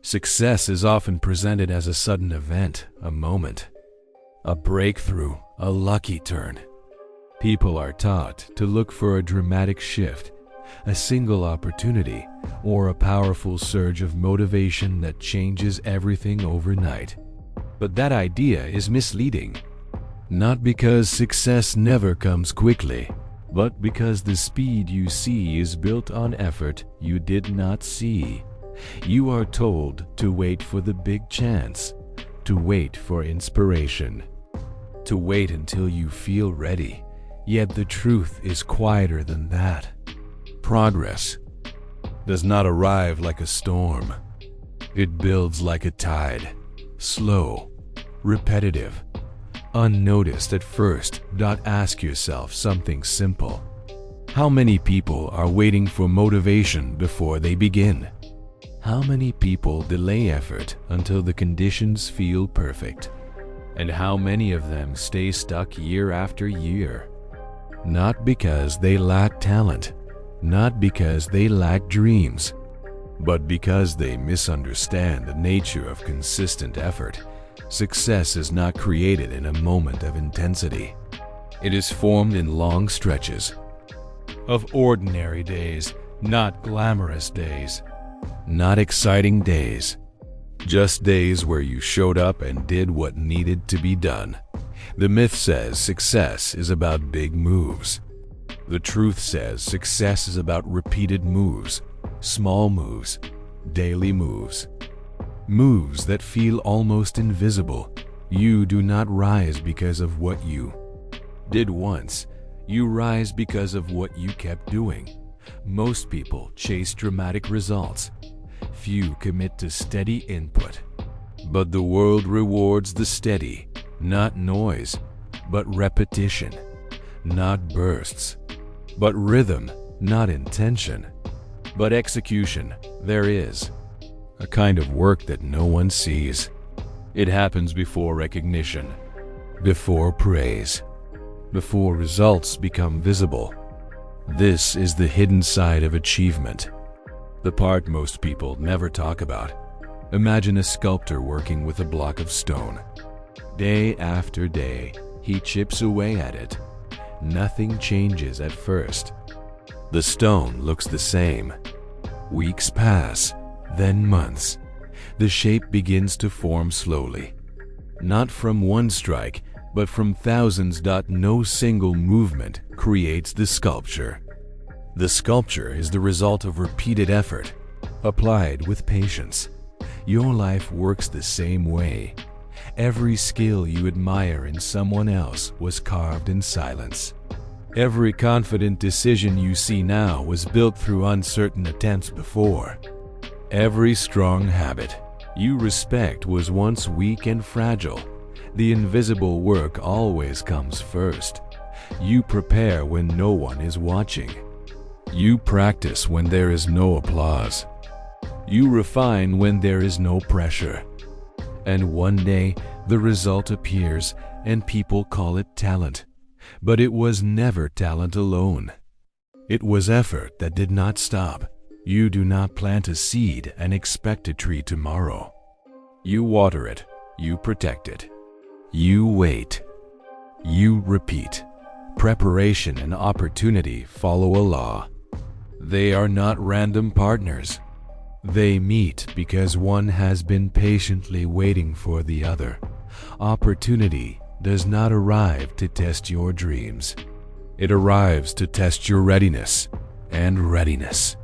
Success is often presented as a sudden event, a moment, a breakthrough, a lucky turn. People are taught to look for a dramatic shift, a single opportunity, or a powerful surge of motivation that changes everything overnight. But that idea is misleading. Not because success never comes quickly, but because the speed you see is built on effort you did not see. You are told to wait for the big chance, to wait for inspiration, to wait until you feel ready. Yet the truth is quieter than that. Progress does not arrive like a storm. It builds like a tide, slow, repetitive, unnoticed at first. Ask yourself something simple. How many people are waiting for motivation before they begin? How many people delay effort until the conditions feel perfect? And how many of them stay stuck year after year? Not because they lack talent, not because they lack dreams, but because they misunderstand the nature of consistent effort. Success is not created in a moment of intensity. It is formed in long stretches of ordinary days, not glamorous days, not exciting days, just days where you showed up and did what needed to be done. The myth says success is about big moves. The truth says success is about repeated moves, small moves, daily moves. Moves that feel almost invisible. You do not rise because of what you did once. You rise because of what you kept doing. Most people chase dramatic results. Few commit to steady input. But the world rewards the steady, not noise, but repetition, not bursts, but rhythm, not intention, but execution. There is a kind of work that no one sees. It happens before recognition, before praise, before results become visible. This is the hidden side of achievement, the part most people never talk about. Imagine a sculptor working with a block of stone. Day after day, he chips away at it. Nothing changes at first. The stone looks the same. Weeks pass, then months. The shape begins to form slowly. Not from one strike, but from thousands. No single movement creates the sculpture. The sculpture is the result of repeated effort, applied with patience. Your life works the same way. Every skill you admire in someone else was carved in silence. Every confident decision you see now was built through uncertain attempts before. Every strong habit you respect was once weak and fragile. The invisible work always comes first. You prepare when no one is watching. You practice when there is no applause. You refine when there is no pressure. And one day, the result appears and people call it talent. But it was never talent alone. It was effort that did not stop. You do not plant a seed and expect a tree tomorrow. You water it. You protect it. You wait. You repeat. Preparation and opportunity follow a law. They are not random partners. They meet because one has been patiently waiting for the other. Opportunity does not arrive to test your dreams. It arrives to test your readiness, and readiness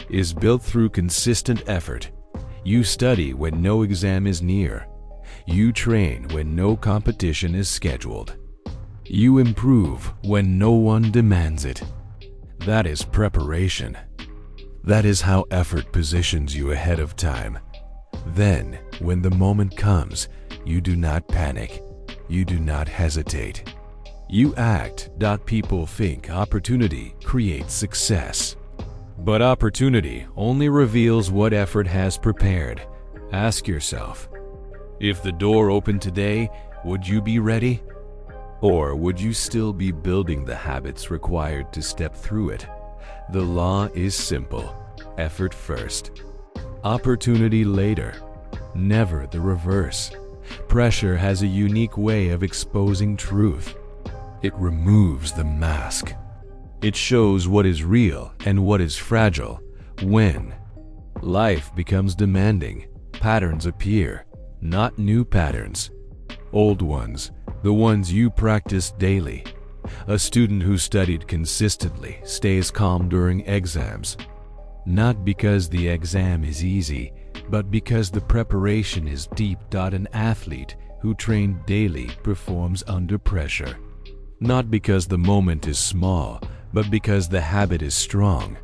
is built through consistent effort. You study when no exam is near. You train when no competition is scheduled. You improve when no one demands it. That is preparation. That is how effort positions you ahead of time. Then, when the moment comes, you do not panic. You do not hesitate. You act. People think opportunity creates success. But opportunity only reveals what effort has prepared. Ask yourself, if the door opened today, would you be ready? Or would you still be building the habits required to step through it? The law is simple. Effort first. opportunity later, never the reverse. Pressure has a unique way of exposing truth. It removes the mask. It shows what is real and what is fragile. When life becomes demanding, patterns appear, not new patterns, old ones, the ones you practiced daily. A student who studied consistently stays calm during exams, not because the exam is easy, but because the preparation is deep. An athlete who trained daily performs under pressure, not because the moment is small, but because the habit is strong.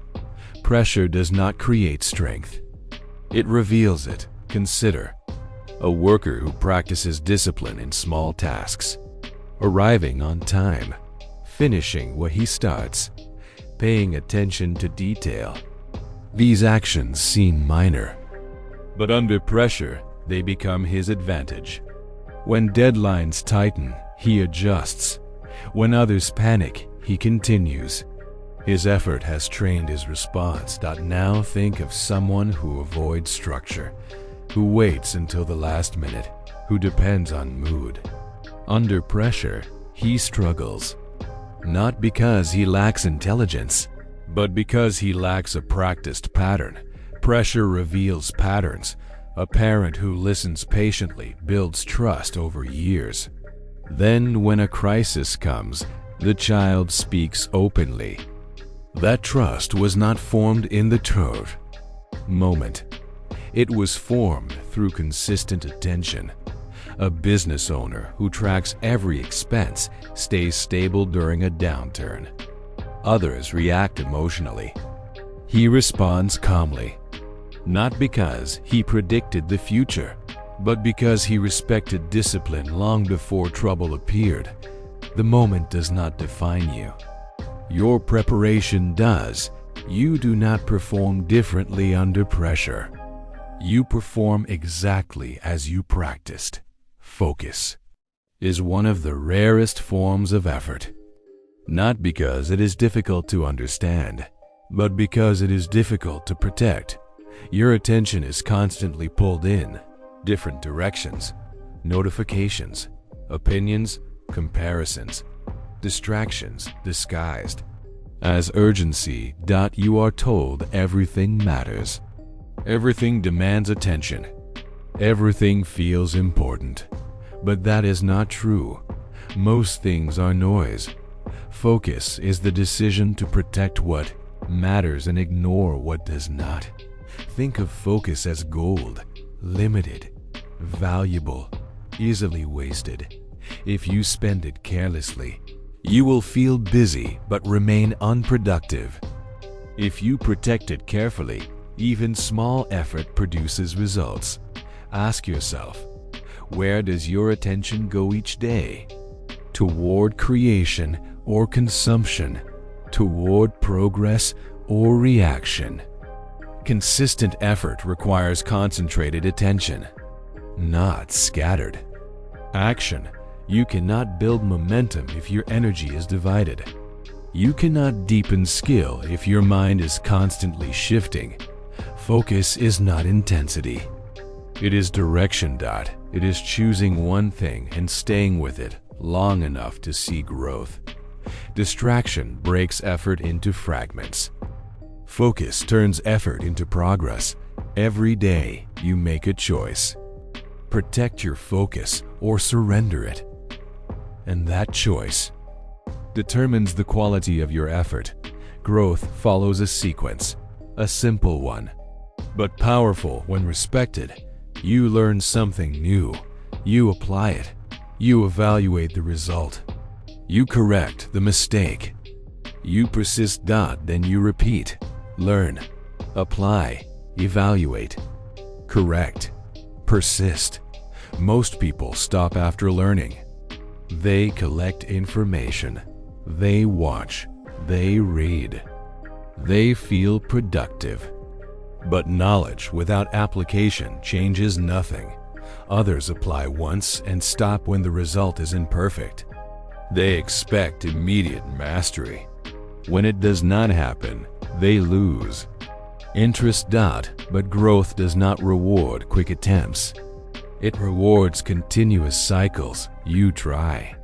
Pressure does not create strength. It reveals it. Consider a worker who practices discipline in small tasks, arriving on time, finishing what he starts, paying attention to detail. These actions seem minor, but under pressure, they become his advantage. When deadlines tighten, he adjusts. When others panic, he continues. His effort has trained his response. Now think of someone who avoids structure, who waits until the last minute, who depends on mood. Under pressure, he struggles, not because he lacks intelligence, but because he lacks a practiced pattern. Pressure reveals patterns. A parent who listens patiently builds trust over years. Then, when a crisis comes, the child speaks openly. That trust was not formed in the third moment. It was formed through consistent attention. A business owner who tracks every expense stays stable during a downturn. Others react emotionally. He responds calmly, not because he predicted the future, but because he respected discipline long before trouble appeared. The moment does not define you. Your preparation does. You do not perform differently under pressure. You perform exactly as you practiced. Focus is one of the rarest forms of effort, not because it is difficult to understand, but because it is difficult to protect. Your attention is constantly pulled in different directions, notifications, opinions, comparisons, distractions disguised as urgency. You are told everything matters. Everything demands attention. Everything feels important. But that is not true. Most things are noise. Focus is the decision to protect what matters and ignore what does not. Think of focus as gold, limited, valuable, easily wasted. If you spend it carelessly, you will feel busy but remain unproductive. If you protect it carefully, even small effort produces results. Ask yourself, where does your attention go each day? Toward creation or consumption? Toward progress or reaction? Consistent effort requires concentrated attention, not scattered action. You cannot build momentum if your energy is divided. You cannot deepen skill if your mind is constantly shifting. Focus is not intensity. It is direction. It is choosing one thing and staying with it long enough to see growth. Distraction breaks effort into fragments. Focus turns effort into progress. Every day you make a choice. Protect your focus or surrender it. And that choice determines the quality of your effort. Growth follows a sequence, a simple one, but powerful when respected. You learn something new. You apply it. You evaluate the result. You correct the mistake. You persist. Then you repeat. Learn. Apply. Evaluate. Correct. Persist. Most people stop after learning. They collect information. They watch. They read. They feel productive. But knowledge without application changes nothing. Others apply once and stop when the result is imperfect. They expect immediate mastery. When it does not happen, they lose. Interest. But growth does not reward quick attempts. It rewards continuous cycles. You try.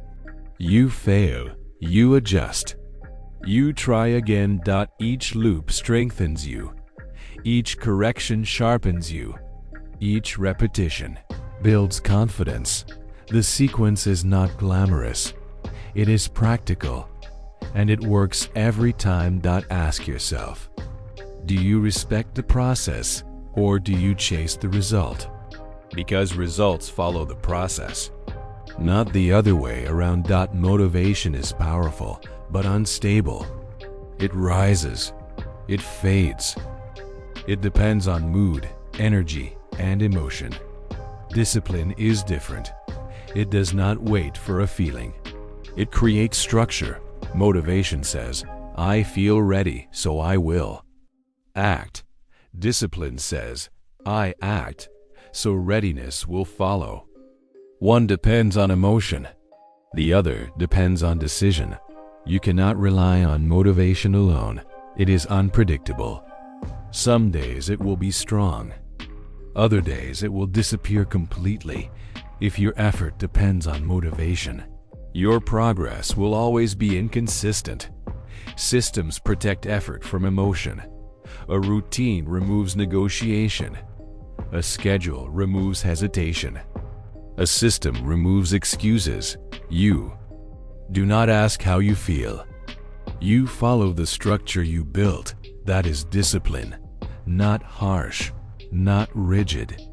You fail. You adjust. You try again. Each loop strengthens you. Each correction sharpens you. Each repetition builds confidence. The sequence is not glamorous. It is practical. And it works every time. Ask yourself, do you respect the process or do you chase the result? Because results follow the process, not the other way around. Motivation is powerful but unstable. It rises. It fades. It depends on mood, energy, and emotion. Discipline is different. It does not wait for a feeling. It creates structure. Motivation says, I feel ready, so I will act. Discipline says, I act, so readiness will follow. One depends on emotion. The other depends on decision. You cannot rely on motivation alone. It is unpredictable. Some days it will be strong. Other days it will disappear completely. If your effort depends on motivation, your progress will always be inconsistent. Systems protect effort from emotion. A routine removes negotiation. A schedule removes hesitation. A system removes excuses. You do not ask how you feel. You follow the structure you built. That is discipline. Not harsh, not rigid,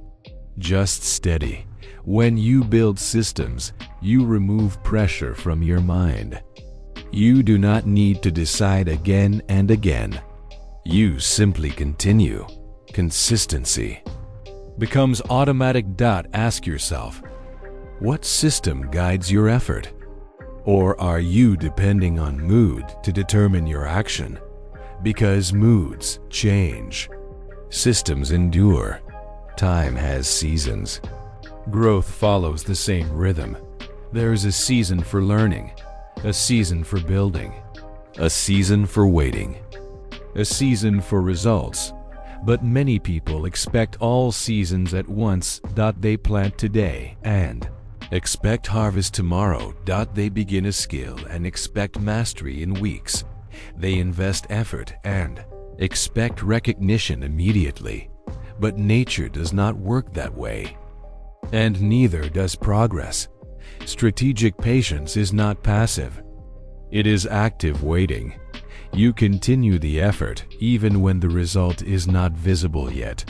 just steady. When you build systems, you remove pressure from your mind. You do not need to decide again and again. You simply continue. Consistency becomes automatic. Ask yourself, what system guides your effort? Or are you depending on mood to determine your action? Because moods change. Systems endure. Time has seasons. Growth follows the same rhythm. There is a season for learning, a season for building, a season for waiting, a season for results. But many people expect all seasons at once. They plant today and expect harvest tomorrow. They begin a skill and expect mastery in weeks. They invest effort and expect recognition immediately. But nature does not work that way. And neither does progress. Strategic patience is not passive. It is active waiting. You continue the effort even when the result is not visible yet.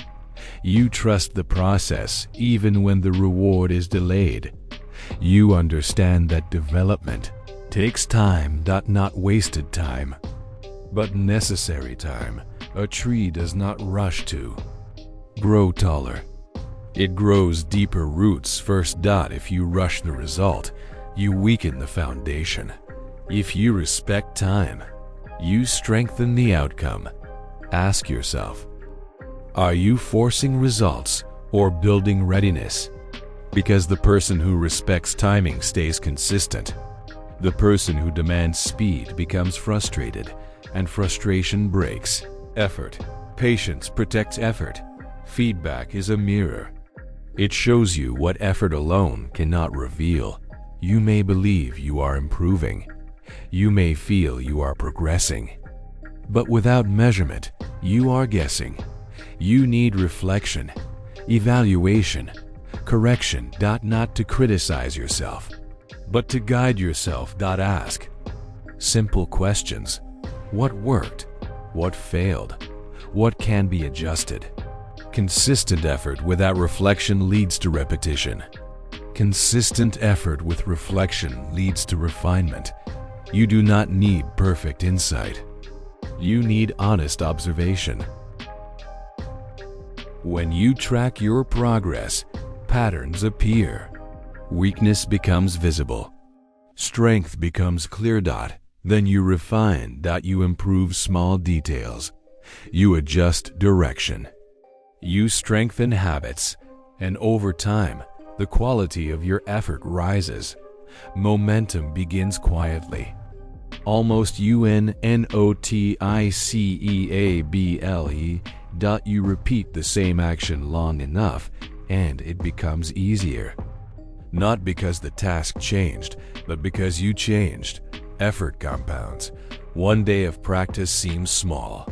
You trust the process even when the reward is delayed. You understand that development takes time. Not wasted time, but necessary time. A tree does not rush to grow taller. It grows deeper roots first. If you rush the result, you weaken the foundation. If you respect time, you strengthen the outcome. Ask yourself, are you forcing results or building readiness? Because the person who respects timing stays consistent. The person who demands speed becomes frustrated, and frustration breaks effort. Patience protects effort. Feedback is a mirror. It shows you what effort alone cannot reveal. You may believe you are improving. You may feel you are progressing. But without measurement, you are guessing. You need reflection, evaluation, correction. Not to criticize yourself, but to guide yourself. Ask simple questions. What worked? What failed? What can be adjusted? Consistent effort without reflection leads to repetition. Consistent effort with reflection leads to refinement. You do not need perfect insight. You need honest observation. When you track your progress, patterns appear. Weakness becomes visible. Strength becomes clear. Then you refine. You improve small details. You adjust direction. You strengthen habits. And over time, the quality of your effort rises. Momentum begins quietly. Almost unnoticeably. You repeat the same action long enough, and it becomes easier. Not because the task changed, but because you changed. Effort compounds. One day of practice seems small,